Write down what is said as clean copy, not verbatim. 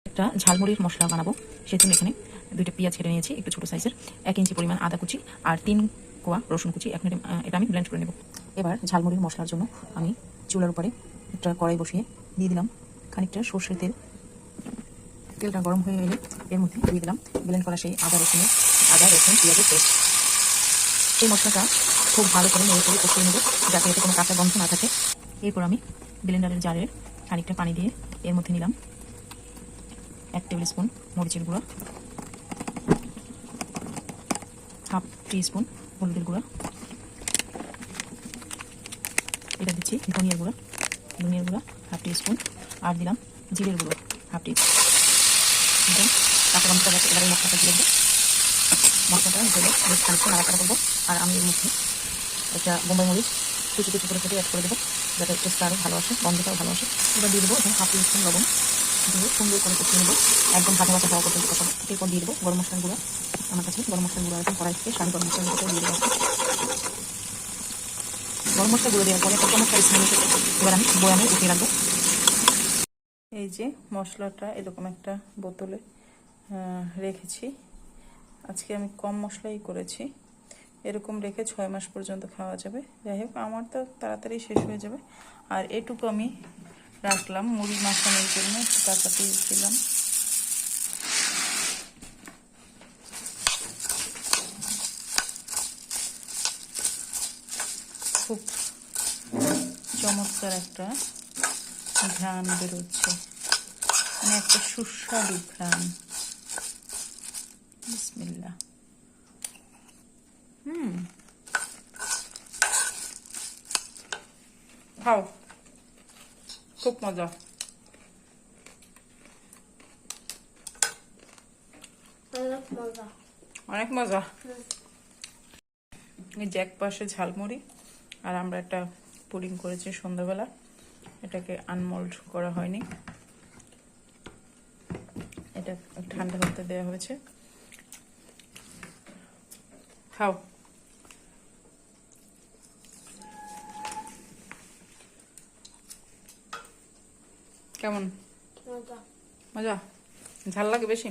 একটা ঝালমুড়ির মশলা বানাবো, সেজন্য এখানে 2টা পেঁয়াজ কেটে নিয়েছি, একটু ছোটো সাইজের, 1 ইঞ্চি পরিমাণ আদা কুচি আর 3 কোয়া রসুন কুচি। এখন এটা আমি ব্লেন্ড করে নেব। এবার ঝালমুড়ির মশলার জন্য আমি চুলার উপরে একটা কড়াই বসিয়ে দিয়ে দিলাম খানিকটা সর্ষের তেল। তেলটা গরম হয়ে এলে এর মধ্যে দিয়ে দিলাম ব্লেন্ড করা সেই আদা রসুন পেঁয়াজের পেস্ট। এই মশলাটা খুব ভালো করে নেড়ে করে কষিয়ে নেব, যাতে এতে কোনো কাঁচা গন্ধ না থাকে। এরপর আমি ব্লেন্ডারের জারের খানিকটা পানি দিয়ে এর মধ্যে নিলাম 1 টেবিল স্পুন মরিচের গুঁড়া, হাফ টিস্পুন হলুদের গুঁড়া, এটা দিচ্ছি ধনিয়ার গুঁড়া হাফ টিস্পুন, আর দিলাম জিরের গুঁড়ো হাফ টিস্পুন। কাঁচা গন্ধটা যাতে এবারে মশলাটা দিয়ে দেবো। মশলাটা ঢেলে বেশ খানিকটা নাড়াচাড়া করবো। আর আমি এর মধ্যে একটা বোম্বাই মরিচ কুচি করে কেটে অ্যাড করে দেবো, যাতে টেস্টটা আরও ভালো আসে, গন্ধটাও ভালো আসে। এবার দিয়ে দেবো এখানে হাফ টিস্পুন লবণ দিয়ে সুন্দর করে কষিয়ে নেবো, একদম ভাজা হওয়া পর্যন্ত কষাবো। এরপর দিয়ে দেবো গরম মশলার গুঁড়া। আমার কাছে গরম মশলার গুঁড়ো একদম কড়াই থেকে গরম মশলার গুঁড়োটা দিয়ে দেবো। গরম মশলা গুঁড়ো দেওয়ার পরে একটা চমৎকার স্মেল এসেছে। এবার আমি বয়ামে উঠিয়ে রাখবো। এই যে মশলাটা এরকম একটা বোতলে রেখেছি। আজকে আমি কম মশলাই করেছি, এরকম রেখে 6 মাস পর্যন্ত খাওয়া যাবে। যাই হোক, আমার তো তাড়াতাড়ি শেষ হয়ে যাবে। আর এটুকু আমি রাখলাম মুড়ি মাখানোর জন্য, টাকাতে দিলাম। খুব চমৎকার একটা ঘ্রাণ বেরোচ্ছে, মানে একটা সুস্বাদু ঘ্রাণ। বিসমিল্লাহ। খাও, খুব মজা। অনেক মজা। এই যে এক পাশে ঝালমুড়ি, আর আমরা একটা পুডিং করেছি সন্ধ্যাবেলা, এটাকে আনমোল্ড করা হয়নি, এটা ঠান্ডা হতে দেওয়া হয়েছে। খাও। কেমন? মজা? ঝাল লাগে বেশি?